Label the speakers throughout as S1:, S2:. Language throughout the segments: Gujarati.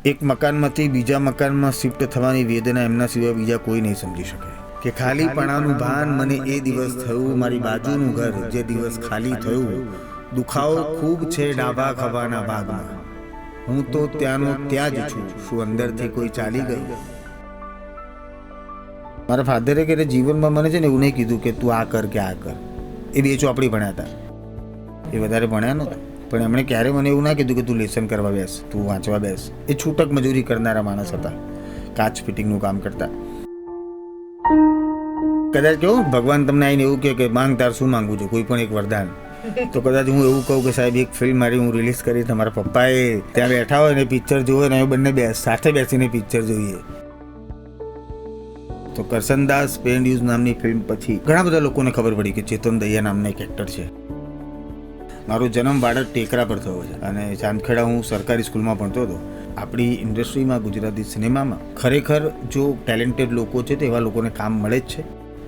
S1: એક મકાનમાંથી બીજા મકાનમાં શિફ્ટ થવાની વેદના એમના સિવાય બીજા કોઈ નહીં સમજી શકે. કે ખાલીપણાનું ભાન મને એ દિવસ થયું, મારી બાજુનું ઘર જે દિવસ ખાલી થયું. દુખાવો ખૂબ છે ડાબા ખભાના ભાગમાં, હું તો ત્યાંનો ત્યાં જ છું, શું અંદરથી કોઈ ચાલી ગયું? મારા ફાધરે કે જીવનમાં મને છે ને એવું નહીં કીધું કે તું આ કર કે આ કર. એ બે ચોપડી ભણ્યા હતા, એ વધારે ભણ્યા નહોતા. પણ એમણે ક્યારે મને એવું ના કીધું કે તું લેસન કરવા બેસ, તું વાંચવા બેસ. એ છૂટક મજૂરી કરનારા માણસ હતા, કાચ ફિટિંગનું કામ કરતા. કદાચ કેવું ભગવાન તમને આવીને એવું કે માંગ તાર શું માંગવું છે, કોઈ પણ એક વરદાન, તો કદાચ હું એવું કહું કે સાહેબ એક ફિલ્મ મારી હું રિલીઝ કરી, તમારા પપ્પાએ ત્યાં બેઠા હોય ને પિક્ચર જોવે ને બંને સાથે બેસીને પિક્ચર જોઈએ. તો કરસનદાસ પેન્ડ્યુઝ નામની ફિલ્મ પછી ઘણા બધા લોકોને ખબર પડી કે ચેતન દહિયા નામના એક એક્ટર છે. મારો જન્મ બાળક ટેકરા પર થયો છે અને ચાંદખેડા હું સરકારી સ્કૂલમાં ભણતો હતો. આપણી ઇન્ડસ્ટ્રીમાં, ગુજરાતી સિનેમામાં ખરેખર જો ટેલેન્ટેડ લોકો છે તો એવા લોકોને કામ મળે જ છે.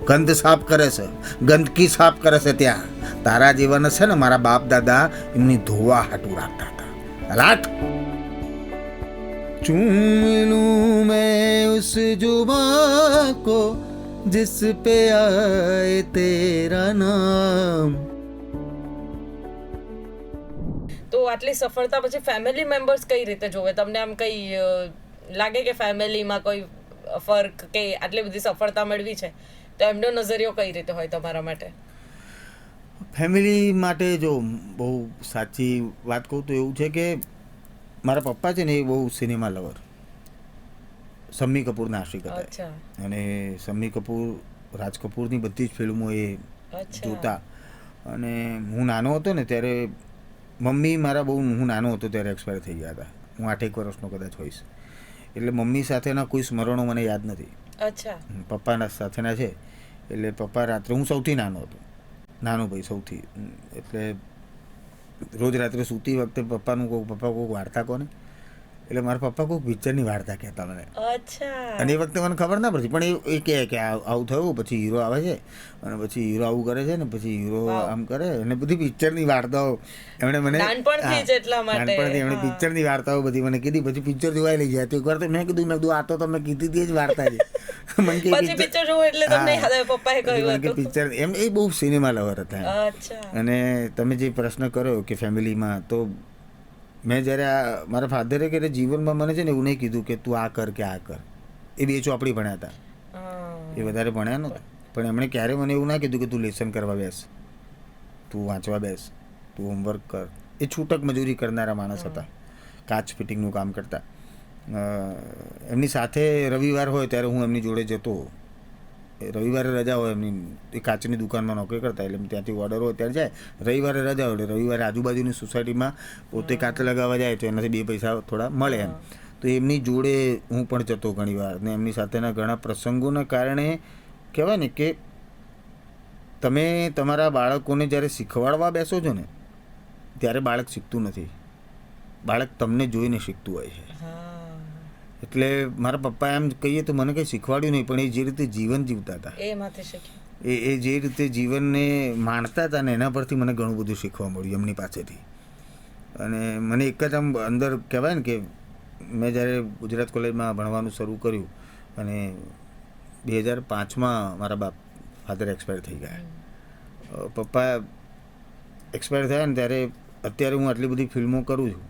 S1: ગંધ સાફ કરે છે, ગંદકી સાફ કરે છે. ત્યાં તારા જેવાને છે ને મારા બાપ દાદા એમની ધોવા હાટું રાખતા હતા. રાખ चूम लूं मैं उस जुबां को जिस पे आए तेरा नाम.
S2: તો આટલી સફળતા પછી ફેમિલી મેમ્બર્સ કઈ રીતે જોવે તમને? આમ કઈ લાગે કે ફેમિલીમાં કોઈ ફર્ક કે આટલી બધી સફળતા મેળવી છે તો એમનો નજરિયો કઈ રીતે હોય તમારા માટે?
S1: ફેમિલી માટે જો બહુ સાચી વાત કહું તો એવું છે કે મારા પપ્પા છે ને એ બહુ સિનેમા લવર, શમ્મી કપૂરના આશિક હતા. અને શમ્મી કપૂર, રાજ કપૂરની બધી જ ફિલ્મો એ જોતા. અને હું નાનો હતો ને ત્યારે મમ્મી મારા બહુ, હું નાનો હતો ત્યારે એક્સપાયર થઈ ગયા હતા. હું 8 વર્ષનો કદાચ હોઈશ. એટલે મમ્મી સાથેના કોઈ સ્મરણો મને યાદ નથી. પપ્પાના સાથેના છે. એટલે પપ્પા રાત્રે, હું સૌથી નાનો હતો, નાનો ભાઈ સૌથી. એટલે રોજ રાત્રે સૂતી વખતે પપ્પાનું કહું, પપ્પા કોઈક વાર્તા કોને, એટલે મારા પપ્પા કોઈક પિક્ચરની વાર્તા કહેતા મને. અને એ વખતે મને ખબર ના પડતી, પણ એ કહે કે આવું થયું, પછી હીરો આવે છે અને પછી હીરો આવું કરે છે ને પછી હીરો આમ કરે, અને બધી પિક્ચરની વાર્તાઓ એમણે મને નાનપણથી એમણે પિક્ચરની વાર્તાઓ બધી મને કીધી. પછી પિક્ચર જોવાય લઈ જાય તો એકવાર તો મેં કીધું આ તો તમે કીધી હતી જ વાર્તા છે. મને કે પિક્ચર એમ, એ બહુ સિનેમા લવર હતા. અને તમે જે પ્રશ્ન કર્યો કે ફેમિલીમાં, તો મેં જ્યારે મારા ફાધરે કે જીવનમાં મને છે ને એવું નહીં કીધું કે તું આ કર કે આ કર. એ બે ચોપડી ભણ્યા હતા, એ વધારે ભણ્યા નહોતા. પણ એમણે ક્યારે મને એવું ના કીધું કે તું લેસન કરવા બેસ, તું વાંચવા બેસ, તું હોમવર્ક કર. એ છૂટક મજૂરી કરનારા માણસ હતા, કાચ ફિટિંગનું કામ કરતા. એમની સાથે રવિવાર હોય ત્યારે હું એમની જોડે જતો. રવિવારે રજા હોય એમની, એ કાચની દુકાનમાં નોકરી કરતા, એટલે ત્યાંથી ઓર્ડર હોય ત્યારે જાય. રવિવારે રજા હોય એટલે રવિવારે આજુબાજુની સોસાયટીમાં પોતે કાચ લગાવવા જાય તો એનાથી 2 પૈસા થોડા મળે એમ. તો એમની જોડે હું પણ જતો ઘણી વાર. ને એમની સાથેના ઘણા પ્રસંગોના કારણે કહેવાય ને કે તમે તમારા બાળકોને જ્યારે શીખવાડવા બેસો છો ને ત્યારે બાળક શીખતું નથી, બાળક તમને જોઈને શીખતું હોય છે. એટલે મારા પપ્પા એમ કહીએ તો મને કંઈ શીખવાડ્યું નહીં, પણ એ જે રીતે જીવન જીવતા હતા, એ જે રીતે જીવનને માણતા હતા ને એના પરથી મને ઘણું બધું શીખવા મળ્યું એમની પાસેથી. અને મને એક જ આમ અંદર કહેવાય ને કે મેં જ્યારે ગુજરાત કોલેજમાં ભણવાનું શરૂ કર્યું અને 2005માં મારા ફાધર એક્સપાયર થઈ ગયા. પપ્પા એક્સપાયર થયા ને ત્યારે અત્યારે હું આટલી બધી ફિલ્મો કરું છું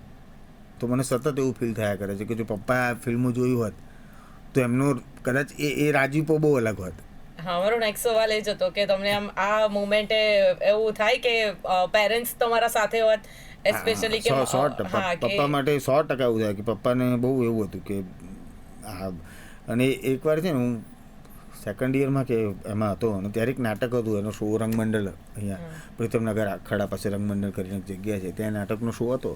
S1: તો મને સતત એવું ફીલ થયા કરે છે કે જો પપ્પા આ ફિલ્મો જોયું હોત તો એમનો કદાચ એ રાજીપો બહુ અલગ હોત.
S2: હા, મારો નેક્સ્ટ સવાલ એ જ હતો કે તમને આમ આ મોમેન્ટે એવું થાય કે પેરેન્ટ્સ તમારા સાથે હોત, એસ્પેશિયલી કે
S1: પપ્પા માટે 100% એવું થાય કે પપ્પાને બહુ એવું હતું કે હા. અને એકવાર છે ને હું સેકન્ડ યરમાં કે એમાં હતો અને ત્યારે એક નાટક હતું, એનો શો રંગમંડળ અહીંયા પ્રીતમનગર ખડા પાસે રંગમંડળ કરીને એક જગ્યા છે, ત્યાં નાટકનો શો હતો.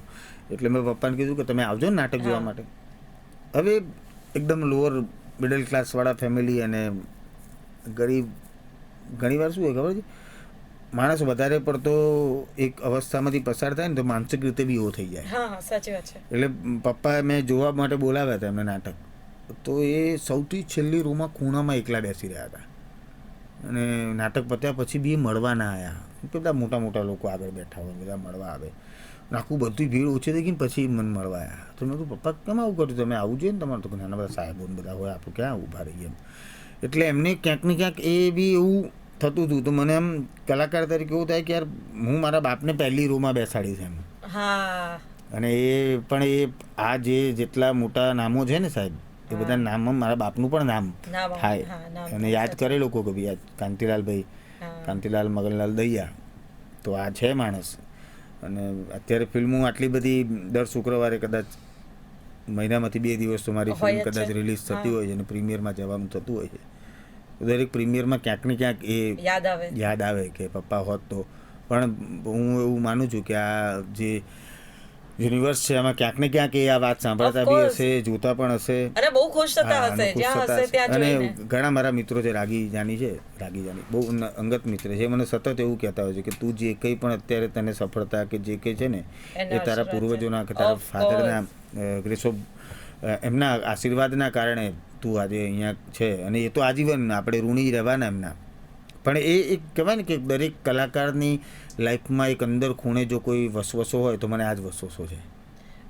S1: એટલે મેં પપ્પાને કીધું કે તમે આવજો ને નાટક જોવા માટે. હવે એકદમ લોઅર મિડલ ક્લાસવાળા ફેમિલી અને ગરીબ, ઘણીવાર શું હોય ખબર છે, માણસ વધારે પડતો એક અવસ્થામાંથી પસાર થાય ને તો માનસિક રીતે બી એવો થઈ જાય. એટલે પપ્પા મેં જોવા માટે બોલાવ્યા હતા એમને નાટક, તો એ સૌથી છેલ્લી રૂમમાં ખૂણામાં એકલા બેસી રહ્યા હતા અને નાટક પત્યા પછી બી મળવા ના આવ્યા. બધા મોટા મોટા લોકો આગળ બેઠા હોય, બધા મળવા આવે, આખું બધું ભીડ ઓછી થઈ ગઈ. પછી મને મળવા આવ્યા તો મેં કહ્યું પપ્પા કેમ આવું કર્યું, તમે આવું જોઈએ ને તમારે. તો નાના બધા સાહેબો બધા હોય, આપણે ક્યાં ઊભા રહીએ એમ. એટલે એમને ક્યાંક ને ક્યાંક એ બી એવું થતું હતું. તો મને આમ કલાકાર તરીકે એવું થાય કે યાર હું મારા બાપને પહેલી રોમાં બેસાડીશ એમ. અને એ પણ એ આ જેટલા મોટા નામો છે ને સાહેબ, એ બધા નામમાં મારા બાપનું પણ નામ થાય. અને યાદ કરે લોકો કે ભાઈ કાંતિલાલ મગનલાલ દહિયા, તો આ છે માણસ. અને અત્યારે ફિલ્મો આટલી બધી દર શુક્રવારે કદાચ મહિનામાંથી 2 દિવસ તો મારી ફિલ્મ કદાચ રિલીઝ થતી હોય છે અને પ્રીમિયરમાં જવાનું થતું હોય છે. દરેક પ્રીમિયરમાં ક્યાંક ને ક્યાંક એ યાદ આવે કે પપ્પા હોત તો. પણ હું એવું માનું છું કે આ જે યુનિવર્સ છે એમાં ક્યાંક ને ક્યાંક એ આ વાત સાંભળતા બી હશે, જોતા પણ હશે
S2: અને બહુ ખુશ થતા હશે. અને
S1: ઘણા મારા મિત્રો છે, રાગી જાની બહુ અંગત મિત્ર છે, મને સતત એવું કહેતા હોય છે કે તું જે કંઈ પણ અત્યારે તને સફળતા કે જે કંઈ છે ને એ તારા પૂર્વજોના કે તારા ફાધરના ગ્રેસ ઓફ એમના આશીર્વાદના કારણે તું આજે અહીંયા છે. અને એ તો આજીવન આપણે ઋણી રહેવાના એમના. પણ એ એક કહેવાય ને કે દરેક કલાકારની લાઈફમાં એક અંદર ખૂણે જો કોઈ વસવસો હોય તો મને આ જ વસવસો છે.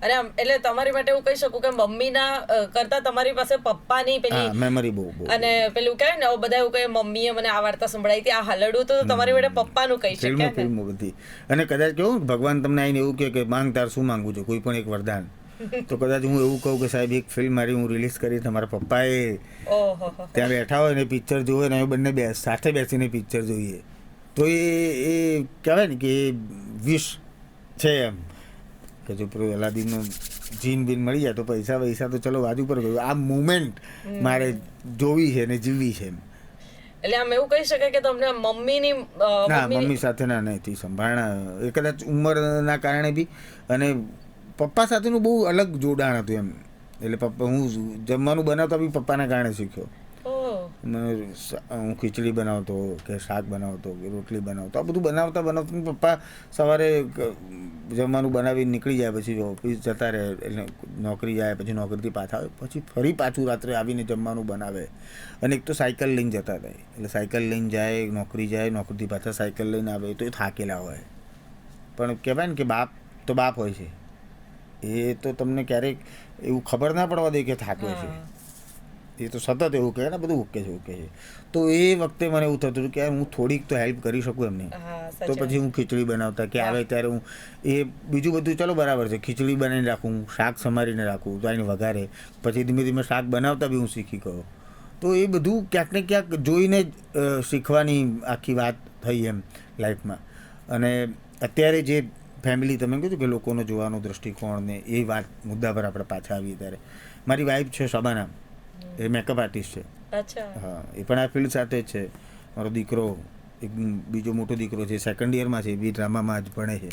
S2: અને એટલે તમારી માટે એવું કહી શકું કે મમ્મીના કરતા તમારી પાસે પપ્પાની પેલી
S1: મેમરી બહુ
S2: અને પેલું કહે ને બધા એવું કહે મમ્મીએ મને આ વાર્તા સંભળાવી હતી, આ હલડું તો તમારી માટે પપ્પાનું કહી શકાય.
S1: ફિલ્મો બધી. અને કદાચ કેવું ભગવાન તમને આવીને એવું કે માંગ તાર શું માંગવું છે, કોઈ પણ એક વરદાન, તો કદાચ હું એવું કહું કે સાહેબ એક ફિલ્મ મારી હું રિલીઝ કરી, તમારા પપ્પાએ ત્યાં બેઠા હોય ને પિક્ચર જોવે ને અમે બંને સાથે બેસીને પિક્ચર જોઈએ, તો એ કહેવાય ને કે એ વિશ છે એમ કે જો પેલું અલાદીનનો જીન બીન મળી જાય તો પૈસા તો ચલો બાજુ પર ગયું, આ મુમેન્ટ મારે જોવી છે ને જીવવી છે એમ.
S2: એટલે આમ એવું કહી શકાય કે તમને
S1: મમ્મી સાથે ના નથી સંભાળના, એ કદાચ ઉંમરના કારણે બી. અને પપ્પા સાથેનું બહુ અલગ જોડાણ હતું એમ. એટલે પપ્પા હું જમવાનું બનાવતા બી પપ્પાના કારણે શીખ્યો. હું ખીચડી બનાવતો કે શાક બનાવતો કે રોટલી બનાવતો, આ બધું બનાવતા પપ્પા સવારે જમવાનું બનાવીને નીકળી જાય, પછી ઓફિસ જતા રહે, એટલે નોકરી જાય, પછી નોકરીથી પાછા આવે, પછી ફરી પાછું રાત્રે આવીને જમવાનું બનાવે. અને એક તો સાયકલ લઈને જતા હતા, એટલે સાયકલ લઈને જાય, નોકરીથી પાછા સાયકલ લઈને આવે, તો એ થાકેલા હોય. પણ કહેવાય ને કે બાપ તો બાપ હોય છે, એ તો તમને ક્યારેક એવું ખબર ના પડવા દે કે થાક્યો છે. એ તો સતત એવું કહે ને બધું ઓકે છે. તો એ વખતે મને એવું થતું હતું કે હું થોડીક તો હેલ્પ કરી શકું એમને. તો પછી હું ખીચડી બનાવતા કે આવે ત્યારે હું એ બીજું બધું ચલો બરાબર છે, ખીચડી બનાવીને રાખું, શાક સમારીને રાખું, તો આને વઘારે, પછી ધીમે ધીમે શાક બનાવતા બી હું શીખી ગયો. તો એ બધું ક્યાંક ને ક્યાંક જોઈને જ શીખવાની આખી વાત થઈ એમ લાઈફમાં. અને અત્યારે જે ફેમિલી તમે કીધું કે લોકોનો જોવાનો દૃષ્ટિકોણ ને એ વાત મુદ્દા પર આપણે પાછા આવીએ ત્યારે મારી વાઈફ છે શબાના, એ મેકઅપ આર્ટિસ્ટ છે. હા, એ પણ આ ફિલ્ડ સાથે જ છે. મારો દીકરો એક બીજો મોટો દીકરો છે, 2nd યરમાં છે, એ બી ડ્રામામાં જ ભણે છે.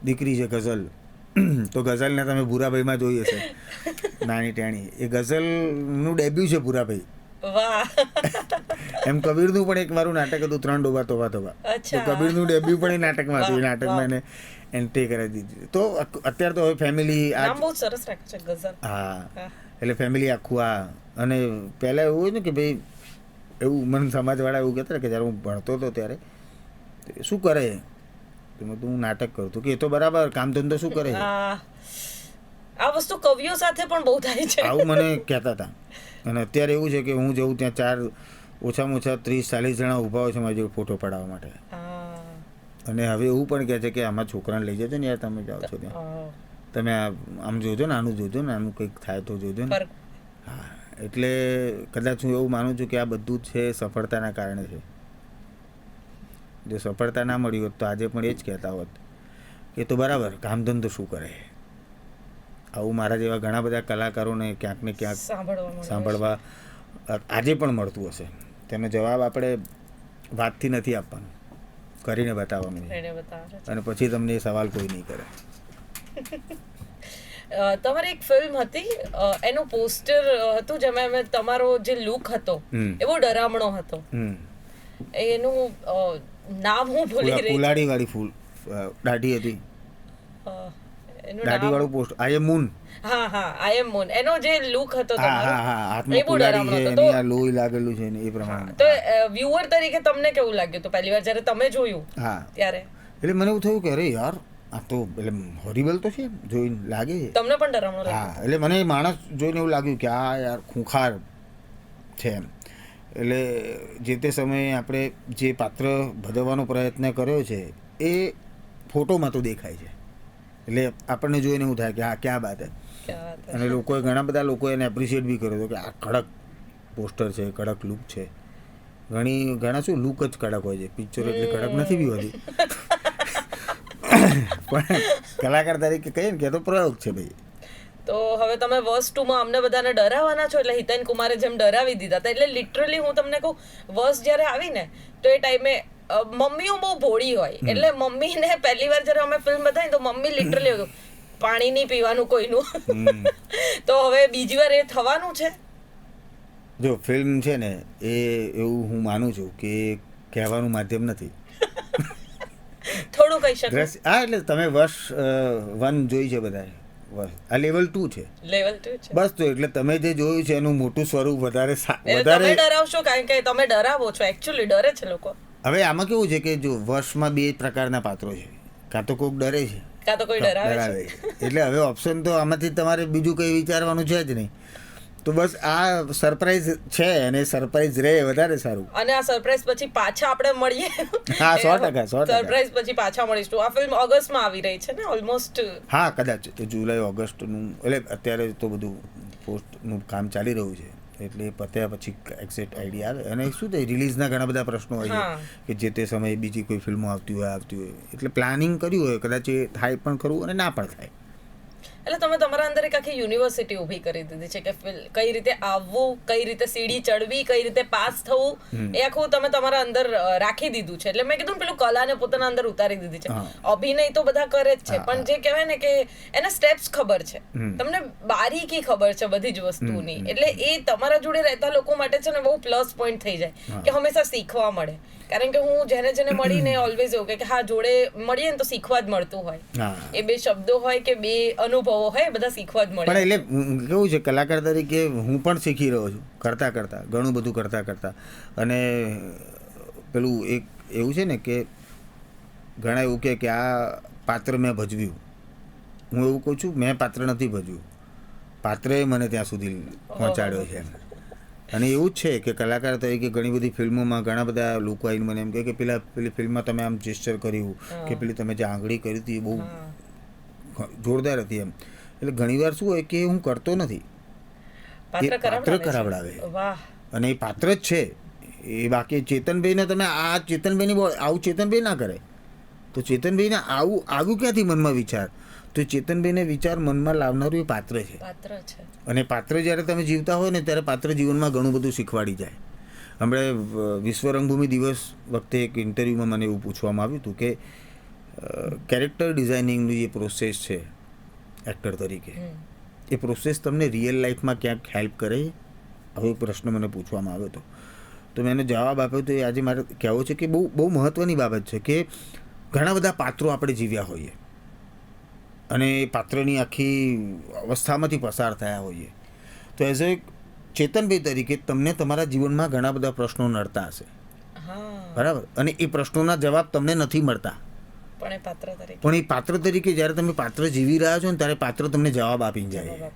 S1: દીકરી છે ગઝલ, તો ગઝલને તમે ભૂરાભાઈમાં જોઈ હશે, નાની ટેણી. એ ગઝલનું ડેબ્યુ છે ભૂરાભાઈ. એમ કબીરનું પણ એક મારું નાટક હતું 3 ડોબા તોબા તોબા, તો કબીરનું ડેબ્યુ પણ એ નાટકમાં હતું. એ નાટકમાં એને એન્ટ્રી કરાવી દીધી. તો અત્યારે તો હવે ફેમિલી હા, એટલે ફેમિલી આખું આ. અને પહેલાં એવું હોય ને કે ભાઈ એવું મને સમાજવાળા એવું કહેતા કે જ્યારે હું ભણતો હતો ત્યારે શું કરે, તો મેં હું નાટક કરું તો કે એ તો બરાબર, કામ ધંધો શું કરે.
S2: આ વસ્તુ કવિઓ સાથે પણ બહુ થાય છે,
S1: આવું મને કહેતા હતા. અને અત્યારે એવું છે કે હું જઉં ત્યાં ઓછામાં ઓછા 30-40 જણા ઊભા હોય છે મારી જોડે ફોટો પડાવવા માટે. અને હવે એવું પણ કહે છે કે આમાં છોકરાને લઈ જજો ને યાર, તમે જાઓ છો ત્યાં, તમે આમ જોજો ને, આનું જોજો ને, આનું કંઈક થાય તો જોજો ને. હા, એટલે કદાચ હું એવું માનું છું કે આ બધું જ છે સફળતાના કારણે છે. જો સફળતા ના મળી હોત તો આજે પણ એ જ કહેતા હોત કે તો બરાબર, કામ ધંધો શું કરે. આવું મારા જેવા ઘણા બધા કલાકારોને ક્યાંક ને ક્યાંક સાંભળવા આજે પણ મળતું હશે. તેનો જવાબ આપણે વાતથી નથી આપવાનો, કરીને બતાવવાનું. અને પછી તમને એ સવાલ કોઈ નહીં કરે.
S2: તમારી એક ફિલ્મ હતી, એનું પોસ્ટર હતું જેમાં તમારો જે લુક હતો એ બહુ ડરામણો હતો. એનું નામ હું ભૂલી રહી.
S1: ફુલાડી વાળી ફૂલ દાઢી હતી. દાઢીવાળું પોસ્ટ આઈ એમ મૂન.
S2: હા હા આઈ એમ મૂન, એનો જે લુક હતો
S1: હા હા હા, હાથમાં કુલાડી છે એની, આ લોહી લાગેલું છે ને એ પ્રમાણે.
S2: તો વ્યુઅર તરીકે તમને કેવું લાગ્યું તો પહેલી વાર જ્યારે તમે જોયું
S1: હા
S2: ત્યારે?
S1: એટલે મને એવું થયું કે અરે યાર આ તો એટલે હોરિબલ તો છે જોઈને લાગે છે.
S2: તમને પણ ડરામણો લાગ્યો?
S1: હા એટલે મને માણસ જોઈને એવું લાગ્યું કે આ યાર ખૂંખાર છે એમ. એટલે જે તે સમયે આપણે જે પાત્ર ભજવવાનો પ્રયત્ન કર્યો છે એ ફોટોમાં તો દેખાય છે, એટલે આપણને જોઈને એવું થાય કે આ ક્યાં બાત હે. અને લોકોએ ઘણા બધા લોકોએ એને એપ્રિશિએટ બી કર્યો હતો કે આ કડક પોસ્ટર છે, કડક લુક છે. ઘણા શું લુક જ કડક હોય છે, પિક્ચર એટલી કડક નથી બી હોતી. પણ કલાકાર તરીકે કહીએ ને કે તો પ્રયોગ છે ભાઈ.
S2: તો હવે તમે વર્સ 2 માં અમને બધાને ડરાવવાના છો, એટલે હિતેન કુમારે જેમ ડરાવી દીધા હતા, એટલે લિટરલી હું તમને કહું વર્સ જ્યારે આવી ને તો એ ટાઈમે મમ્મીઓ બહુ ભોળી હોય, એટલે મમ્મીને પહેલી વાર જ્યારે અમે ફિલ્મ બતાવી તો મમ્મી લિટરલી પાણી નહીં પીવાનું કોઈનું. તો હવે બીજી વાર એ થવાનું છે?
S1: જો ફિલ્મ છે ને એ એવું હું માનું છું કે કહેવાનું માધ્યમ નથી.
S2: થોડું કહી શકો?
S1: હા એટલે તમે વર્ષ 1 જોઈ છે બધાએ, આ લેવલ 2 છે.
S2: લેવલ 2 છે
S1: બસ. તો એટલે તમે જે જોયું છે એનું મોટું સ્વરૂપ વધારે
S2: તમે ડરાવશો, કારણ કે તમે ડરાવો છો, એકચ્યુઅલી ડરે છે લોકો.
S1: હવે આમાં કેવું છે કે જો વર્ષમાં 2 પ્રકારના પાત્રો છે, કાં તો કોઈક ડરે છે
S2: કાં તો કોઈ ડરાવે છે.
S1: એટલે હવે ઓપ્શન તો આમાંથી તમારે બીજું કંઈ વિચારવાનું છે જ નહીં. તો બસ આ સરપ્રાઈઝ છે અને સરપ્રાઈઝ રહે વધારે સારું.
S2: અને આ સરપ્રાઈઝ પછી પાછા આપણે મળીએ.
S1: હા 100%.
S2: સરપ્રાઈઝ પછી પાછા મળીશું. આ ફિલ્મ ઓગસ્ટમાં આવી રહી છે ને ઓલમોસ્ટ?
S1: હા કદાચ તો જુલાઈ ઓગસ્ટનું, એટલે અત્યારે તો બધું પોસ્ટનું કામ ચાલી રહ્યું છે, એટલે પત્યા પછી એક્ઝેક્ટ આઈડિયા આવે. અને શું થાય રિલીઝના ઘણા બધા પ્રશ્નો હોય છે કે જે તે સમયે બીજી કોઈ ફિલ્મો આવતી હોય, એટલે પ્લાનિંગ કર્યું હોય, કદાચ એ થાય પણ ખરું અને ના પણ થાય.
S2: એટલે તમે તમારા અંદર એક આખી યુનિવર્સિટી ઊભી કરી દીધી છે કે કઈ રીતે આવવું, કઈ રીતે સીડી ચડવી, કઈ રીતે પાસ થવું, એ આખું તમે તમારા અંદર રાખી દીધું છે. એટલે મેં કીધું પેલું કલાને પોતાના અંદર ઉતારી દીધી છે. અભિનય તો બધા કરે જ છે, પણ જે કહેવાય ને કે એના સ્ટેપ્સ ખબર છે, તમને બારીકી ખબર છે બધી જ વસ્તુની. એટલે એ તમારા જોડે રહેતા લોકો માટે છે ને બહુ પ્લસ પોઈન્ટ થઈ જાય કે હંમેશા શીખવા મળે. કારણ કે હું જેને મળીને ઓલવેઝ એવું કે હા જોડે મળીએ ને તો શીખવા જ મળતું હોય. એ 2 શબ્દો હોય કે 2 અનુભવો હોય, બધા શીખવા જ મળે.
S1: પણ એટલે કેવું છે કલાકાર તરીકે હું પણ શીખી રહ્યો છું કરતા ઘણું બધું કરતા. અને પેલું એક એવું છે ને કે ઘણા એવું કે આ પાત્ર મેં ભજવ્યું. હું એવું કહું છું મેં પાત્ર નથી ભજવ્યું, પાત્રએ મને ત્યાં સુધી પહોંચાડ્યો છે. અને એવું જ છે કે કલાકાર તરીકે ઘણી બધી ફિલ્મોમાં ઘણા બધા લોકો આવીને મને એમ કહે કે પેલી ફિલ્મમાં તમે આમ જેસ્ચર કર્યું કે પેલી તમે જે આંગળી કરી હતી એ બહુ જોરદાર હતી એમ. એટલે ઘણીવાર શું હોય કે હું કરતો નથી, એ પાત્ર કરાવડાવે અને એ પાત્ર જ છે એ. બાકી ચેતનભાઈને તમે આ ચેતનભાઈની આવું ચેતનભાઈ ના કરે તો ચેતનભાઈને આવું આવ્યું ક્યાંથી મનમાં વિચાર? તો ચેતનભાઈને વિચાર મનમાં લાવનારું એ પાત્ર છે. અને પાત્ર જ્યારે તમે જીવતા હોય ને ત્યારે પાત્ર જીવનમાં ઘણું બધું શીખવાડી જાય. હમણાં વિશ્વ રંગભૂમિ દિવસ વખતે એક ઇન્ટરવ્યૂમાં મને એવું પૂછવામાં આવ્યું હતું કે કેરેક્ટર ડિઝાઇનિંગની જે પ્રોસેસ છે એક્ટર તરીકે, એ પ્રોસેસ તમને રિયલ લાઈફમાં ક્યાંક હેલ્પ કરે? આવો એક પ્રશ્ન મને પૂછવામાં આવ્યો હતો. તો મેં એને જવાબ આપ્યો તો એ આજે મારે કહેવો છે કે બહુ મહત્ત્વની બાબત છે કે ઘણા બધા પાત્રો આપણે જીવ્યા હોઈએ અને એ પાત્રની આખી અવસ્થામાંથી પસાર થયા હોઈએ, તો એઝ એ ચેતનભાઈ તરીકે તમને તમારા જીવનમાં ઘણા બધા પ્રશ્નો નડતા હશે, બરાબર? અને એ પ્રશ્નોના જવાબ તમને નથી મળતા, પણ એ પાત્ર તરીકે જ્યારે તમે પાત્ર જીવી રહ્યા છો ને ત્યારે પાત્ર તમને જવાબ આપી જાય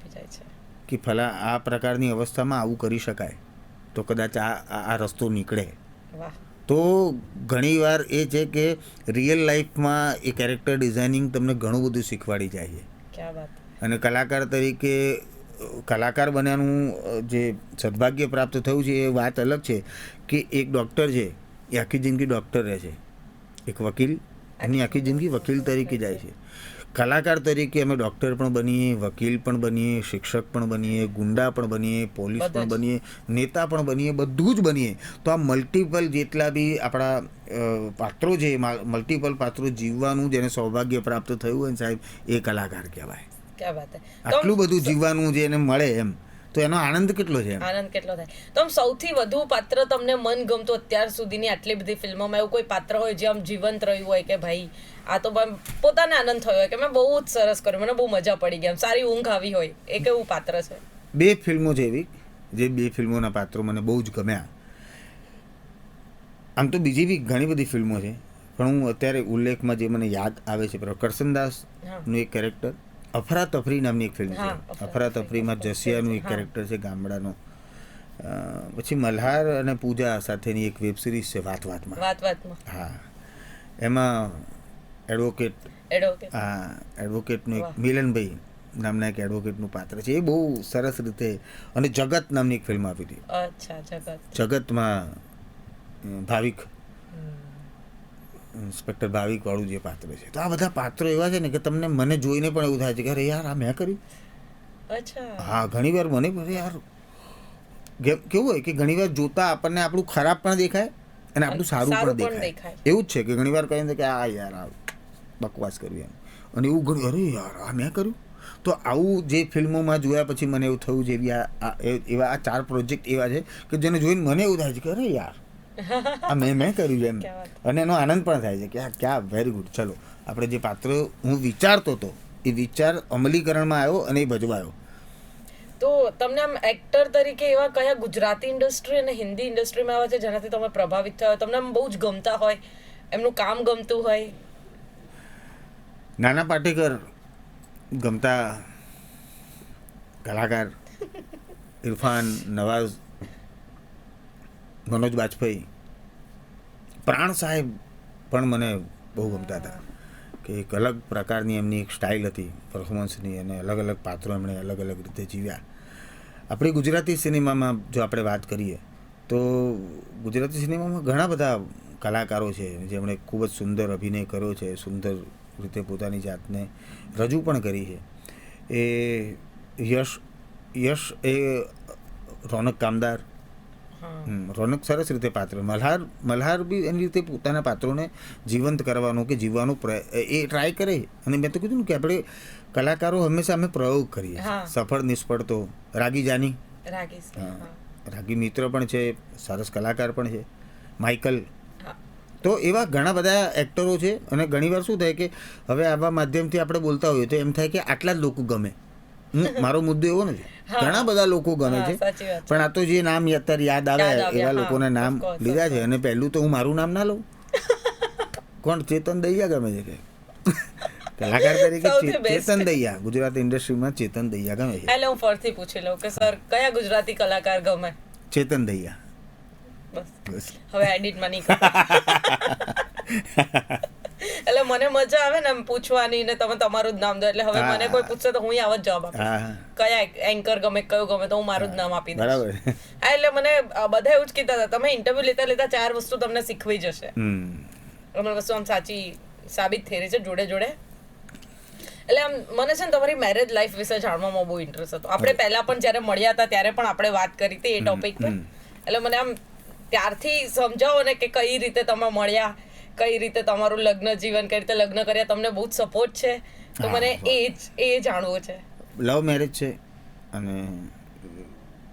S1: કે ફલા આ પ્રકારની અવસ્થામાં આવું કરી શકાય, તો કદાચ આ રસ્તો નીકળે. તો ઘણીવાર એ છે કે રિયલ લાઈફમાં એ કેરેક્ટર ડિઝાઇનિંગ તમને ઘણું બધું શીખવાડી જાય છે. અને કલાકાર તરીકે કલાકાર બન્યાનું જે સદભાગ્ય પ્રાપ્ત થયું છે એ વાત અલગ છે કે એક ડૉક્ટર છે એ આખી જિંદગી ડૉક્ટર રહે છે, એક વકીલ એની આખી જિંદગી વકીલ તરીકે જાય છે. કલાકાર તરીકે અમે ડૉક્ટર પણ બનીએ, વકીલ પણ બનીએ, શિક્ષક પણ બનીએ, ગુંડા પણ બનીએ, પોલીસ પણ બનીએ, નેતા પણ બનીએ, બધું જ બનીએ. તો આ મલ્ટિપલ જેટલા બી આપણા પાત્રો છે, મલ્ટિપલ પાત્રો જીવવાનું જેને સૌભાગ્ય પ્રાપ્ત થયું હોય ને સાહેબ, એ કલાકાર કહેવાય. આટલું બધું જીવવાનું જે એને મળે એમ, તો તો એનો આનંદ કેટલો છે
S2: આનંદ કેટલો થાય. તો આમ સૌથી વધુ પાત્ર તમને મન ગમતું અત્યાર સુધીની આટલી બધી ફિલ્મોમાં એવું કોઈ પાત્ર હોય જે આમ જીવંત રહ્યું હોય કે ભાઈ આ તો પોતાને આનંદ થયો હોય કે મેં બહુ જ સરસ કર્યું, મને બહુ મજા પડી ગઈ, સારી ઊંઘ આવી હોય, એ કેવું પાત્ર છે?
S1: 2 ફિલ્મો છે એવી, જે 2 ફિલ્મોના પાત્રો મને બહુ જ ગમ્યા. આમ તો બીજી બી ઘણી બધી ફિલ્મો છે, પણ હું અત્યારે ઉલ્લેખમાં જે મને યાદ આવે છે કરસનદાસનું એક કેરેક્ટર, અફરાતફરી નામની એક ફિલ્મ છે. અફરાતફરીમાં જસિયાનું એક કેરેક્ટર છે ગામડાનો. પછી મલ્હાર અને પૂજા સાથેની એક વેબ સિરીઝ છે વાત વાતમાં. હા, એમાં એડવોકેટનું એક મિલનભાઈ નામના એક એડવોકેટનું પાત્ર છે. એ બહુ સરસ રીતે. અને જગત નામની એક ફિલ્મ આવી હતી, જગતમાં ભાવિક, ઇન્સ્પેક્ટર ભાવિક વાળું જે પાત્ર છે. તો આ બધા પાત્રો એવા છે ને કે તમને મને જોઈને પણ એવું થાય છે કે અરે યાર આ મેં કર્યું. હા, ઘણી વાર મને યાર કેવું હોય કે ઘણી વાર જોતા આપણને આપણું ખરાબ પણ દેખાય અને આપણું સારું પણ દેખાય. એવું જ છે કે ઘણી વાર કહે કે આ યાર આ બકવાસ કર્યું એમ, અને એવું ઘણું અરે યાર આ મેં કર્યું. તો આવું જે ફિલ્મોમાં જોયા પછી મને એવું થયું છે એવા આ 4 પ્રોજેક્ટ એવા છે કે જેને જોઈને મને એવું થાય છે કે અરે યાર આ મેં કર્યું એમ, અને એનો આનંદ પણ થાય છે કે આ ક્યાં વેરી ગુડ. ચલો આપણે જે પાત્ર હું વિચારતો હતો એ વિચાર અમલીકરણમાં આવ્યો અને એ ભજવાયો.
S2: તો તમને આમ એક્ટર તરીકે એવા કયા ગુજરાતી ઇન્ડસ્ટ્રી અને હિન્દી ઇન્ડસ્ટ્રીમાં આવા છે જેનાથી તમે પ્રભાવિત થયા, તમને આમ બહુ જ ગમતા હોય, એમનું કામ ગમતું હોય?
S1: નાના પાટેકર ગમતા કલાકાર, ઇરફાન, નવાઝ, મનોજ બાજપેયી, પ્રાણ સાહેબ પણ મને બહુ ગમતા હતા કે એક અલગ પ્રકારની એમની એક સ્ટાઇલ હતી પરફોર્મન્સની, અને અલગ અલગ પાત્રો એમણે અલગ અલગ રીતે જીવ્યા. આપણી ગુજરાતી સિનેમામાં જો આપણે વાત કરીએ તો ગુજરાતી સિનેમામાં ઘણા બધા કલાકારો છે જેમણે ખૂબ જ સુંદર અભિનય કર્યો છે, સુંદર રીતે પોતાની જાતને રજૂ પણ કરી છે. એ યશ એ રોનક કામદાર, રોનક સરસ રીતે પાત્ર, મલ્હાર બી એની રીતે પોતાના પાત્રોને જીવંત કરવાનો કે જીવવાનો એ ટ્રાય કરે. અને મેં તો કીધું ને કે આપણે કલાકારો હંમેશા અમે પ્રયોગ કરીએ, સફળ નિષ્ફળ. તો રાગી જાની, રાગી મિત્ર પણ છે, સરસ કલાકાર પણ છે, માઇકલ. તો એવા ઘણા બધા એક્ટરો છે. અને ઘણીવાર શું થાય કે હવે આવા માધ્યમથી આપણે બોલતા હોઈએ તો એમ થાય કે આટલા જ લોકો ગમે. મારો મુદ્દો એવો નથી, ઘણા બધા લોકો ગમે છે, પણ આ તો જે નામ અત્યારે યાદ આવે એવા લોકોના નામ લીધા છે. અને પહેલું તો હું મારું નામ ના લઉં. કોણ? ચેતન દહિયા ગમે છે કે કલાકાર તરીકે ચેતન દહિયા, ગુજરાતી ઇન્ડસ્ટ્રીમાં ચેતન દહિયા ગમે છે.
S2: એટલે હું ફરીથી પૂછી લઉં કે સર કયા ગુજરાતી કલાકાર ગમે?
S1: ચેતન દહિયા.
S2: બસ હવે એડિટમાં નહીં કરો. એટલે મને મજા આવે ને એમ પૂછવાની, ને તમે તમારું જ નામ દો. એટલે હવે મને કોઈ પૂછશે તો હું આવો જ જવાબ આપીશ. કયા એન્કર ગમે, કયું ગમે, તો હું મારું જ નામ આપી દઈશ.
S1: બરાબર.
S2: એટલે મને બધા એવું જ કીધા હતા, તમે ઇન્ટરવ્યુ લેતા 4 વસ્તુ તમને શીખવી જશે. અમુક વસ્તુ આમ સાચી સાબિત થઈ રહી છે જોડે જોડે. એટલે આમ મને છે ને તમારી મેરેજ લાઈફ વિશે જાણવામાં બહુ ઇન્ટરેસ્ટ હતો. આપણે પહેલા પણ જ્યારે મળ્યા હતા ત્યારે પણ આપણે વાત કરી હતી એ ટોપિક પર. એટલે મને આમ ત્યારથી સમજાવો ને કે કઈ રીતે તમે મળ્યા, કઈ રીતે તમારું લગ્ન જીવન, કઈ રીતે લગ્ન કર્યા, તમને બહુ જ સપોર્ટ છે. તો મને એ જાણવું છે.
S1: લવ મેરેજ છે, અને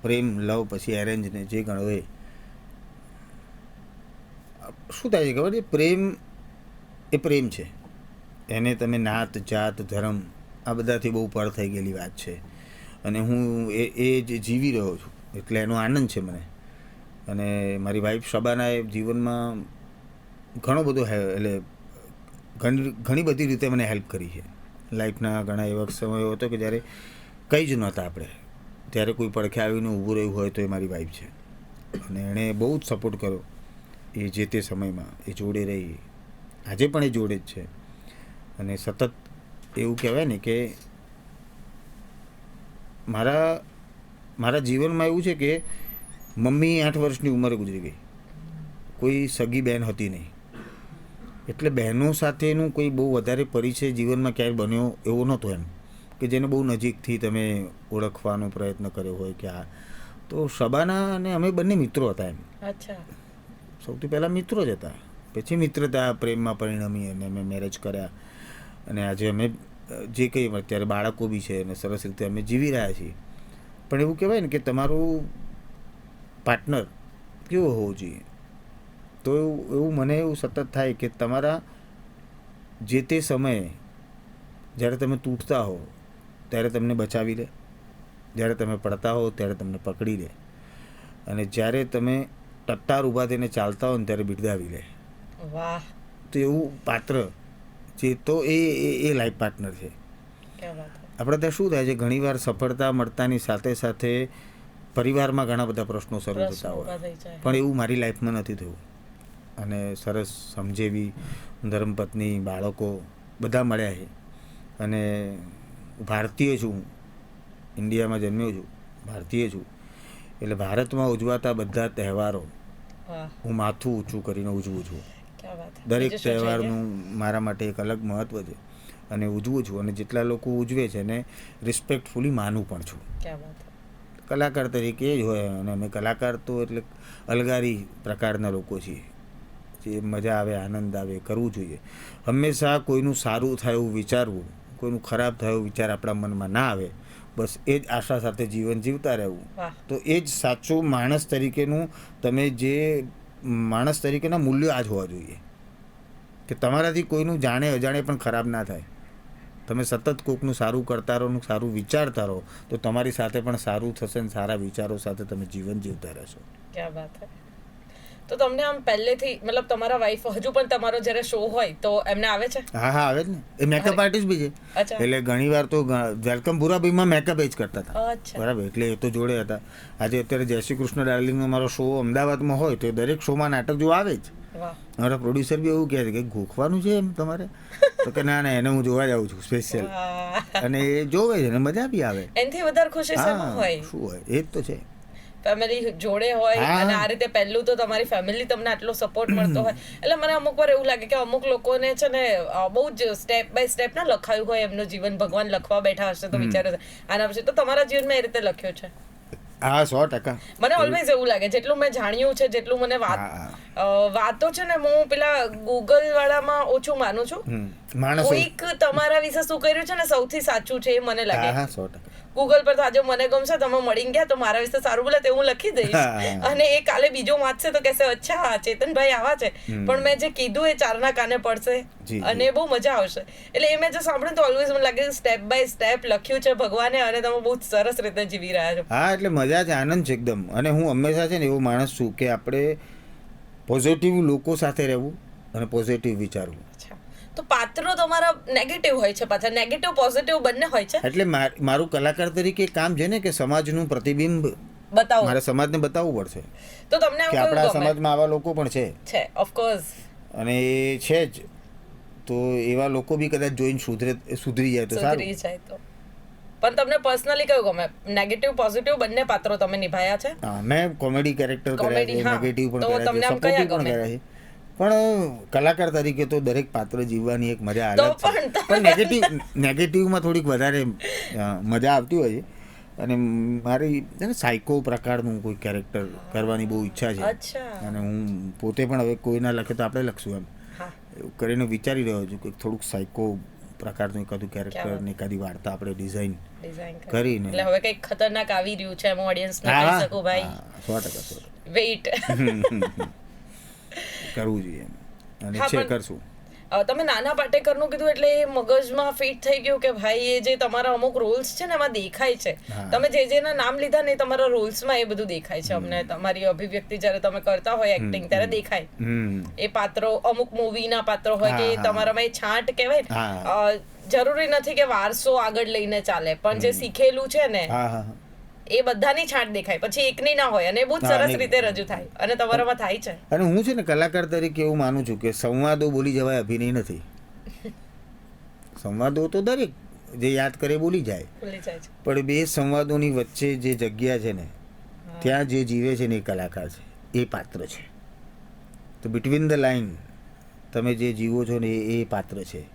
S1: પ્રેમ, લવ પછી એરેન્જ ને જે ગણો એ. શું થાય છે ખબર છે? પ્રેમ એ પ્રેમ છે. એને તમે નાત, જાત, ધર્મ આ બધાથી બહુ પર થઈ ગયેલી વાત છે. અને હું એ જ જીવી રહ્યો છું, એટલે એનો આનંદ છે મને. અને મારી વાઈફ શબાનાએ જીવનમાં ઘણો બધો એટલે ઘણી બધી રીતે મને હેલ્પ કરી છે. લાઈફના ઘણા એવા સમયો હતો કે જ્યારે કંઈ જ નહોતા આપણે, ત્યારે કોઈ પડખે આવીને ઊભું રહ્યું હોય તો એ મારી વાઈફ છે. અને એણે બહુ જ સપોર્ટ કર્યો એ જે તે સમયમાં. એ જોડે રહી, આજે પણ એ જોડે જ છે. અને સતત એવું કહેવાય ને કે મારા જીવનમાં એવું છે કે મમ્મી 8 વર્ષની ઉંમરે ગુજરી ગઈ, કોઈ સગી બહેન હતી નહીં, એટલે બહેનો સાથેનું કોઈ બહુ વધારે પરિચય જીવનમાં ક્યાંય બન્યો એવો નહોતો એમ કે જેને બહુ નજીકથી તમે ઓળખવાનો પ્રયત્ન કર્યો હોય કે આ. તો શબાના અને અમે બંને મિત્રો હતા એમ. સૌથી પહેલાં મિત્રો જ હતા, પછી મિત્રતા પ્રેમમાં પરિણમી અને અમે મેરેજ કર્યા. અને આજે અમે જે કંઈ અત્યારે બાળકો બી છે અને સરસ રીતે અમે જીવી રહ્યા છીએ. પણ એવું કહેવાય ને કે તમારું પાર્ટનર કેવો હોવો જોઈએ. તો એવું મને એવું સતત થાય કે તમારા જે તે સમયે જ્યારે તમે તૂટતા હો ત્યારે તમને બચાવી લે, જ્યારે તમે પડતા હો ત્યારે તમને પકડી લે, અને જ્યારે તમે ટટ્ટાર ઊભા થઈને ચાલતા હો ને ત્યારે બિરદાવી લે.
S2: વાહ.
S1: તો એવું પાત્ર જે તો એ લાઈફ પાર્ટનર છે. આપણે ત્યાં શું થાય છે, ઘણીવાર સફળતા મળતાની સાથે સાથે પરિવારમાં ઘણા બધા પ્રશ્નો શરૂ થતા હોય, પણ એવું મારી લાઈફમાં નથી થયું. અને સરસ સમજેવી ધર્મપત્ની, બાળકો બધા મળ્યા છે. અને ભારતીય છું, ઇન્ડિયામાં જન્મ્યો છું, ભારતીય છું, એટલે ભારતમાં ઉજવાતા બધા તહેવારો હું માથું ઊંચું કરીને ઉજવું છું. દરેક તહેવારનું મારા માટે એક અલગ મહત્ત્વ છે અને ઉજવું છું. અને જેટલા લોકો ઉજવે છે એને રિસ્પેક્ટફુલી માનું પણ છું. કલાકાર તરીકે જ હોય, અને અમે કલાકાર તો એટલે અલગારી પ્રકારના લોકો છીએ. જે મજા આવે, આનંદ આવે, કરવું જોઈએ. હંમેશા કોઈનું સારું થાય એવું વિચારવું, કોઈનું ખરાબ થાય એવું વિચાર આપણા મનમાં ના આવે, બસ એ જ આશા સાથે જીવન જીવતા રહેવું. તો એ જ સાચું માણસ તરીકેનું, તમે જે માણસ તરીકેના મૂલ્યો આ જ હોવા જોઈએ કે તમારાથી કોઈનું જાણે અજાણે પણ ખરાબ ના થાય. તમે સતત કોઈકનું સારું કરતા રહો, સારું વિચારતા રહો, તો તમારી સાથે પણ સારું થશે અને સારા વિચારો સાથે તમે જીવન જીવતા રહેશો.
S2: ક્યા વાત હે. તો તમને આમ પહેલેથી, મતલબ તમારા વાઈફ હજુ પણ તમારો જ્યારે શો હોય તો એમને આવે છે?
S1: હા હા, આવે જ ને. એ મેકઅપ આર્ટિસ્ટ બી છે. એટલે ઘણી વાર તો વેલકમ ભૂરાભાઈમાં મેકઅપ જ કરતા હતા. બરાબર, એટલે એ તો જોડે હતા. આજે અત્યારે જય શ્રી કૃષ્ણ ડાર્લિંગનો મારો શો અમદાવાદમાં હોય તો દરેક શોમાં નાટક જોવા આવે જ. મારા પ્રોડ્યુસર બી એવું કહે છે કે ગોખવાનું છે એમ તમારે, તો કે ના ના, એને હું જોવા જાઉં છું સ્પેશિયલ. અને એ જોવે છે ને મજા બી આવે.
S2: એનાથી વધારે ખુશી શેમાં હોય?
S1: શું હોય, એ જ તો છે.
S2: ફેમિલી જોડે હોય અને આ રીતે પહેલું તો તમારી ફેમિલી તમને આટલો સપોર્ટ મળતો હોય. એટલે મને અમુક વાર એવું લાગે કે અમુક લોકોને છે ને બહુ જ સ્ટેપ બાય સ્ટેપ ના લખાયું હોય એમનું જીવન, ભગવાન લખવા બેઠા હશે તો વિચારો આના પછી. તો તમારા જીવનમાં એ રીતે લખ્યું છે?
S1: હા, 100%. મને
S2: ઓલવેઝ એવું લાગે, જેટલું મેં જાણ્યું છે, જેટલું મને વાતો છે ને, હું પેલા ગૂગલ વાળામાં ઓછું માનું છું. કોઈક તમારા વિશે શું કર્યું છે ને સૌથી સાચું છે એ મને લાગે.
S1: 100%.
S2: ગૂગલ પર તો આજે મને ગમશે, તમે મળી ગયા તો મારા વિશે સારું બોલે તો હું લખી દઈશ, અને એ કાલે બીજો વાંચશે તો કહેશે અચ્છા ચેતનભાઈ આવા છે, પણ મેં જે કીધું એ ચારના કાને પડશે અને બહુ મજા આવશે. એટલે એ મેં જો સાંભળ્યું તો ઓલવેઝ મને લાગે સ્ટેપ બાય સ્ટેપ લખ્યું છે ભગવાને, અને તમે બહુ સરસ રીતે જીવી રહ્યા છો.
S1: હા, એટલે મજા છે, આનંદ છે એકદમ. અને હું હંમેશા છે ને એવો માણસ છું કે આપણે પોઝિટિવ લોકો સાથે રહેવું અને પોઝિટિવ વિચારવું.
S2: તો પાત્રો તમારા નેગેટિવ હોય છે, પાછા નેગેટિવ પોઝિટિવ બંને હોય છે.
S1: એટલે મારું કલાકાર તરીકે કામ છે ને કે સમાજનું પ્રતિબિંબ
S2: બતાવો,
S1: મારે સમાજને બતાવવું પડશે.
S2: તો તમને
S1: કે આપણા સમાજમાં આવા લોકો પણ છે,
S2: ઓફકોર્સ,
S1: અને એ છે જ. તો એવા લોકો બી કદાચ જોઈને સુધરી જાય તો સારું.
S2: પણ તમને પર્સનલી કયું ગમે? નેગેટિવ પોઝિટિવ બંને પાત્રો તમે નિભાયા છે?
S1: હા, મેં કોમેડી કેરેક્ટર કર્યા છે, નેગેટિવ પણ કર્યા છે, સપોર્ટિવ પણ કર્યા છે. પણ કલાકાર તરીકે તો દરેક પાત્ર જીવવાની એક મજા અલગ છે. પણ નેગેટિવમાં થોડીક વધારે મજા આવતી હોય છે. અને મારી સાયકો પ્રકારનું કોઈ કેરેક્ટર કરવાની બહુ ઈચ્છા છે. અને હું પોતે પણ હવે કોઈના લખે તો આપણે લખશું એમ એવું કરીને વિચારી રહ્યો છું કે થોડુંક સાયકો પ્રકારનું એકાદું કેરેક્ટર ને એકાદી વાર્તા આપણે ડિઝાઇન કરીને.
S2: એટલે હવે કંઈક ખતરનાક આવી રહ્યું છે, હું ઓડિયન્સને કહી શકું ભાઈ
S1: 100%
S2: વેઇટ
S1: કરવું જોઈએ અને છે, કરશું.
S2: તમે નાના પાટેકરનું કીધું એટલે એ મગજમાં ફિટ થઈ ગયું કે ભાઈ એ જે તમારા અમુક રોલ્સ છે ને એમાં દેખાય છે. તમે જે જેના નામ લીધા ને તમારા રોલ્સમાં એ બધું દેખાય છે. અમને તમારી અભિવ્યક્તિ જ્યારે તમે કરતા હોય એક્ટિંગ ત્યારે દેખાય. એ પાત્રો અમુક મૂવીના પાત્રો હોય કે તમારામાં એ છાંટ કહેવાય. જરૂરી નથી કે વારસો આગળ લઈને ચાલે, પણ જે શીખેલું છે ને એ બધાની છાંટ દેખાય, પછી એકની ના હોય, અને બહુ સરસ રીતે રજૂ થાય, અને તમારામાં થાય છે.
S1: અને હું છે ને કલાકાર તરીકે એવું માનું છું કે સંવાદો બોલી જવાય, અભિનય નથી. સંવાદો તો દરેક જે યાદ કરે બોલી જાય, પણ બે સંવાદોની વચ્ચે જે જગ્યા છે ને ત્યાં જે જીવે છે ને એ કલાકાર છે, એ પાત્ર છે. તો બિટવીન ધ લાઈન તમે જે જીવો છો ને એ પાત્ર છે.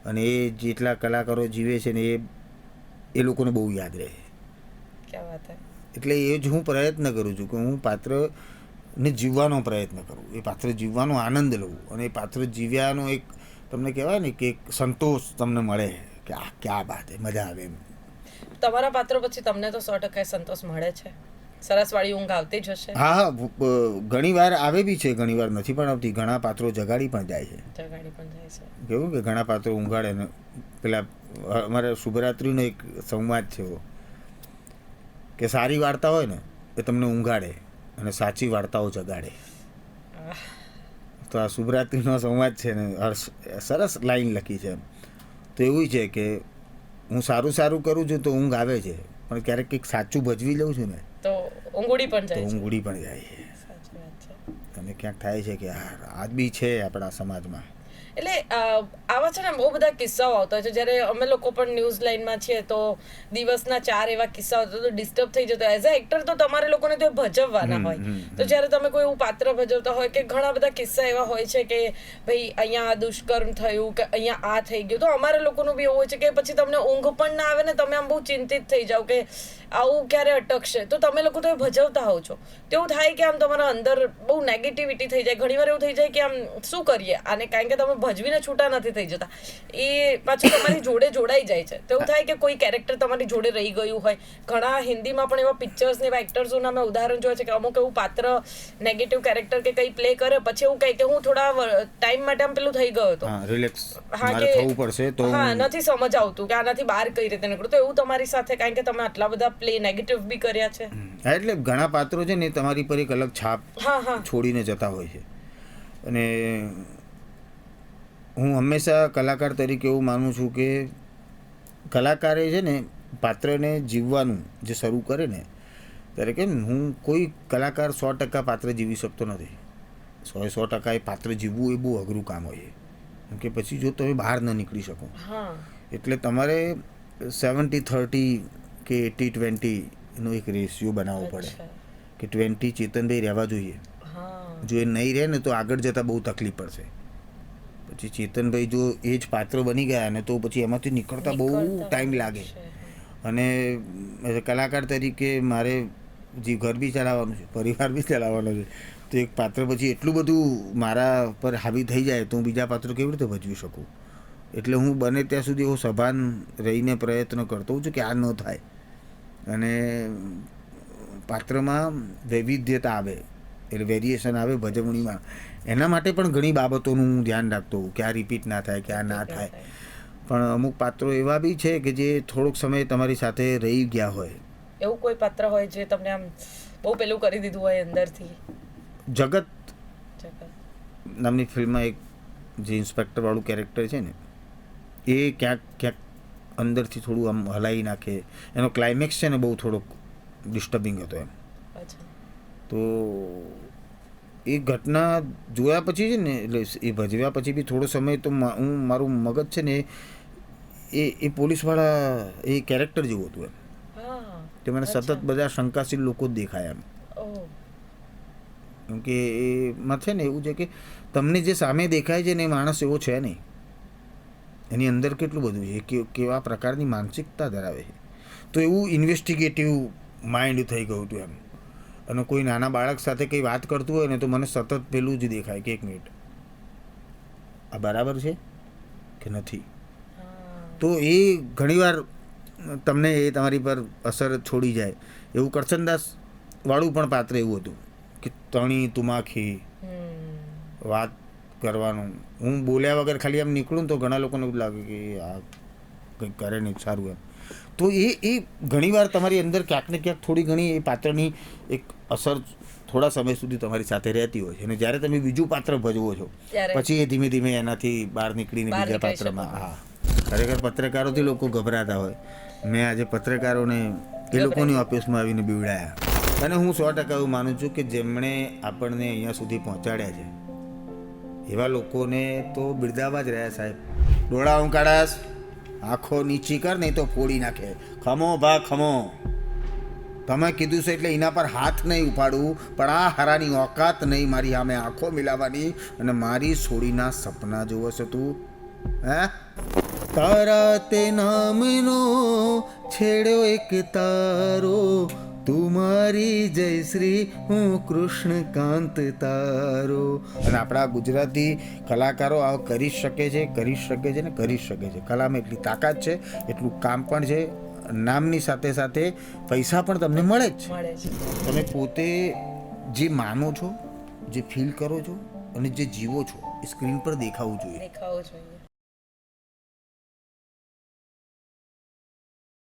S1: અને એ જેટલા કલાકારો જીવે છે ને એ લોકોને બહુ યાદ રહે. એટલે એ જ હું પ્રયત્ન કરું છું કે હું પાત્રને જીવવાનો પ્રયત્ન કરું, એ પાત્ર જીવવાનો આનંદ લઉં, અને એ પાત્ર જીવ્યાનો એક તમને કહેવાય ને કે એક સંતોષ તમને મળે કે આ ક્યાં બાત હે, મજા આવે એમ.
S2: તમારા પાત્રો પછી તમને તો 100% સંતોષ મળે છે? સરસ વાળી ઊંઘ આવતી જ હશે?
S1: હા, ઘણી વાર આવે બી છે, ઘણી વાર નથી પણ આવતી. ઘણા પાત્રો જગાડી પણ જાય છે.
S2: જગાડી પણ જાય છે.
S1: કેવું કે ઘણા પાત્રો ઊંઘાડે ને પેલા અમારે શુભરાત્રિનો એક સંવાદ છે એવો કે સારી વાર્તા હોય ને એ તમને ઊંઘાડે અને સાચી વાર્તાઓ જગાડે. તો આ શુભરાત્રિનો સંવાદ છે ને, સરસ લાઈન લખી છે. તો એવું છે કે હું સારું કરું છું તો ઊંઘ આવે છે, પણ ક્યારેક કંઈક સાચું ભજવી લઉં છું ને
S2: તો ઊંઘડી પણ
S1: તો
S2: જાય છે.
S1: ઊંઘડી પણ જાય છે.
S2: સાચી વાત છે.
S1: અને ક્યાંક થાય છે કે યાર આ બી છે આપણા સમાજમાં.
S2: એટલે આવા છે ને બહુ બધા કિસ્સાઓ આવતા હોય છે. જ્યારે અમે લોકો પણ ન્યૂઝ લાઈનમાં છીએ તો દિવસના 4 એવા કિસ્સાઓ તો ડિસ્ટર્બ થઈ જતો. એઝ અ એક્ટર તો તમારે લોકોને તો ભજવવાના હોય. તો જ્યારે તમે કોઈ એવું પાત્ર ભજવતા હોય કે ઘણા બધા કિસ્સા એવા હોય છે કે ભાઈ અહીંયા દુષ્કર્મ થયું કે અહીંયા આ થઈ ગયું, તો અમારા લોકોનું બી એવું હોય છે કે પછી તમને ઊંઘ પણ ના આવે ને તમે આમ બહુ ચિંતિત થઈ જાઓ કે આવું ક્યારે અટકશે. તો તમે લોકો તો એ ભજવતા હોવ છો, તો એવું થાય કે આમ તમારા અંદર બહુ નેગેટિવિટી થઈ જાય. ઘણીવાર એવું થઈ જાય કે આમ શું કરીએ આને, કારણ કે તમે ભજવીને છૂટા નથી થઈ જતા, એ પાછું તમારી જોડે જોડાઈ જાય છે. તો એવું થાય કે કોઈ કેરેક્ટર તમારી જોડે રહી ગયું હોય. ઘણા હિન્દીમાં પણ એવા પિક્ચર્સ ને એવા એક્ટર્સોના મેં ઉદાહરણ જોયા છે કે અમુક એવું પાત્ર નેગેટિવ કેરેક્ટર કે કંઈ પ્લે કરે પછી એવું કહે કે હું થોડા ટાઈમ માટે આમ પેલું થઈ ગયો હતો,
S1: રિલેક્સ
S2: હા
S1: મારે થવું પડશે તો
S2: હા નથી સમજ આવતું કે આનાથી બહાર કઈ રીતે નીકળું. તો એવું તમારી સાથે, કારણ કે તમે આટલા બધા પ્લે નેગેટિવ બી કર્યા છે.
S1: હા, એટલે ઘણા પાત્રો છે ને તમારી પર એક અલગ છાપ છોડીને જતા હોય છે. અને હું હંમેશા કલાકાર તરીકે એવું માનું છું કે કલાકારે છે ને પાત્રને જીવવાનું જે શરૂ કરે ને ત્યારે કે હું કોઈ કલાકાર 100% પાત્ર જીવી શકતો નથી. 100% એ પાત્ર જીવવું એ બહુ અઘરું કામ હોય છે, કેમ કે પછી જો તમે બહાર ન નીકળી શકો એટલે તમારે 70-30 કે 80-20 એનો એક રેશિયો બનાવવો પડે કે 20 ચેતનભાઈ રહેવા જોઈએ. જો એ નહીં રહે ને તો આગળ જતાં બહુ તકલીફ પડશે. પછી ચેતનભાઈ જો એ જ પાત્ર બની ગયા ને તો પછી એમાંથી નીકળતા બહુ ટાઈમ લાગે. અને કલાકાર તરીકે મારે જે ઘર બી ચલાવવાનું છે, પરિવાર બી ચલાવવાનો છે, તો એક પાત્ર પછી એટલું બધું મારા પર હાવી થઈ જાય તો હું બીજા પાત્રો કેવી રીતે ભજવી શકું. એટલે હું બને ત્યાં સુધી હું સભાન રહીને પ્રયત્ન કરતો હોઉં છું કે આ ન થાય. અને પાત્રમાં વૈવિધ્યતા આવે એટલે વેરિએશન આવે ભજવણીમાં. એના માટે પણ ઘણી બાબતોનું હું ધ્યાન રાખતો હોઉં કે આ રિપીટ ના થાય, કે આ ના થાય. પણ અમુક પાત્રો એવા બી છે કે જે થોડોક સમય તમારી સાથે રહી ગયા હોય.
S2: એવું કોઈ પાત્ર હોય જે તમને આમ બહુ પેલું કરી દીધું હોય અંદરથી?
S1: જગત નામની ફિલ્મમાં એક જે ઇન્સ્પેક્ટર વાળું કેરેક્ટર છે ને એ ક્યાંક અંદરથી થોડું આમ હલાવી નાખે. એનો ક્લાઇમેક્સ છે ને બહુ થોડોક ડિસ્ટર્બિંગ હતો એમ. તો એ ઘટના જોયા પછી છે ને, એટલે એ ભજવ્યા પછી બી થોડો સમય તો હું મારું મગજ છે ને એ પોલીસવાળા એ કેરેક્ટર જેવું હતું એમ. કે મને સતત બધા શંકાશીલ લોકો જ દેખાય એમ. કેમ કે એમાં છે ને એવું છે કે તમને જે સામે દેખાય છે ને એ માણસ એવો છે નહીં, એની અંદર કેટલું બધું છે, કેવા પ્રકારની માનસિકતા ધરાવે છે. તો એવું ઇન્વેસ્ટિગેટિવ માઇન્ડ થઈ ગયું હતું એમ. અને કોઈ નાના બાળક સાથે કંઈ વાત કરતું હોય ને તો મને સતત પેલું જ દેખાય કે 1 મિનિટ આ બરાબર છે કે નથી. તો એ ઘણીવાર તમને એ તમારી પર અસર છોડી જાય. એવું કરશનદાસ વાળું પણ પાત્ર એવું હતું કે તણી તુમાખી વાત કરવાનું. હું બોલ્યા વગર ખાલી આમ નીકળું તો ઘણા લોકોને એવું લાગે કે આ કંઈક કરે નહીં સારું એમ. તો એ ઘણીવાર તમારી અંદર ક્યાંક ને ક્યાંક થોડી ઘણી એ પાત્રની એક અસર થોડા સમય સુધી તમારી સાથે રહેતી હોય છે. અને જ્યારે તમે બીજું પાત્ર ભજવો છો પછી એ ધીમે ધીમે એનાથી બહાર નીકળીને બીજા પાત્રમાં. હા, ખરેખર પત્રકારોથી લોકો ગભરાતા હોય. મેં આજે પત્રકારોને એ લોકોની ઓફિસમાં આવીને બીવડાયા. અને હું 100% એવું માનું છું કે જેમણે આપણને અહીંયા સુધી પહોંચાડ્યા છે એવા લોકોને તો બિરદાવવા જ રહ્યા સાહેબ. ડોળા ઊંકાળાસ, આંખો નીચી કર નહીં તો ફોડી નાખે. ખમો ભા ખમો, તમે કીધું છે એટલે એના પર હાથ નહીં ઉપાડવું, પણ આ હારાની ઓકાત નહીં મારી સામે આંખો મિલાવવાની અને મારી છોડીના સપના જોવો છે તું. હે તારા તે નામનો છેડ્યો એક તારો, તું મારી જય શ્રી હું કૃષ્ણકાંત તારો. અને આપણા ગુજરાતી કલાકારો આ કરી શકે છે ને કરી શકે છે. કલામાં એટલી તાકાત છે, એટલું કામ પણ છે નામની સાથે સાથે પૈસા પણ તમને મળે જ છે.
S2: મળે છે.
S1: તમે પોતે જે માનો છો, જે ફીલ કરો છો અને જે જીવો છો એ સ્ક્રીન પર દેખાવું જોઈએ.
S2: દેખાવો જોઈએ.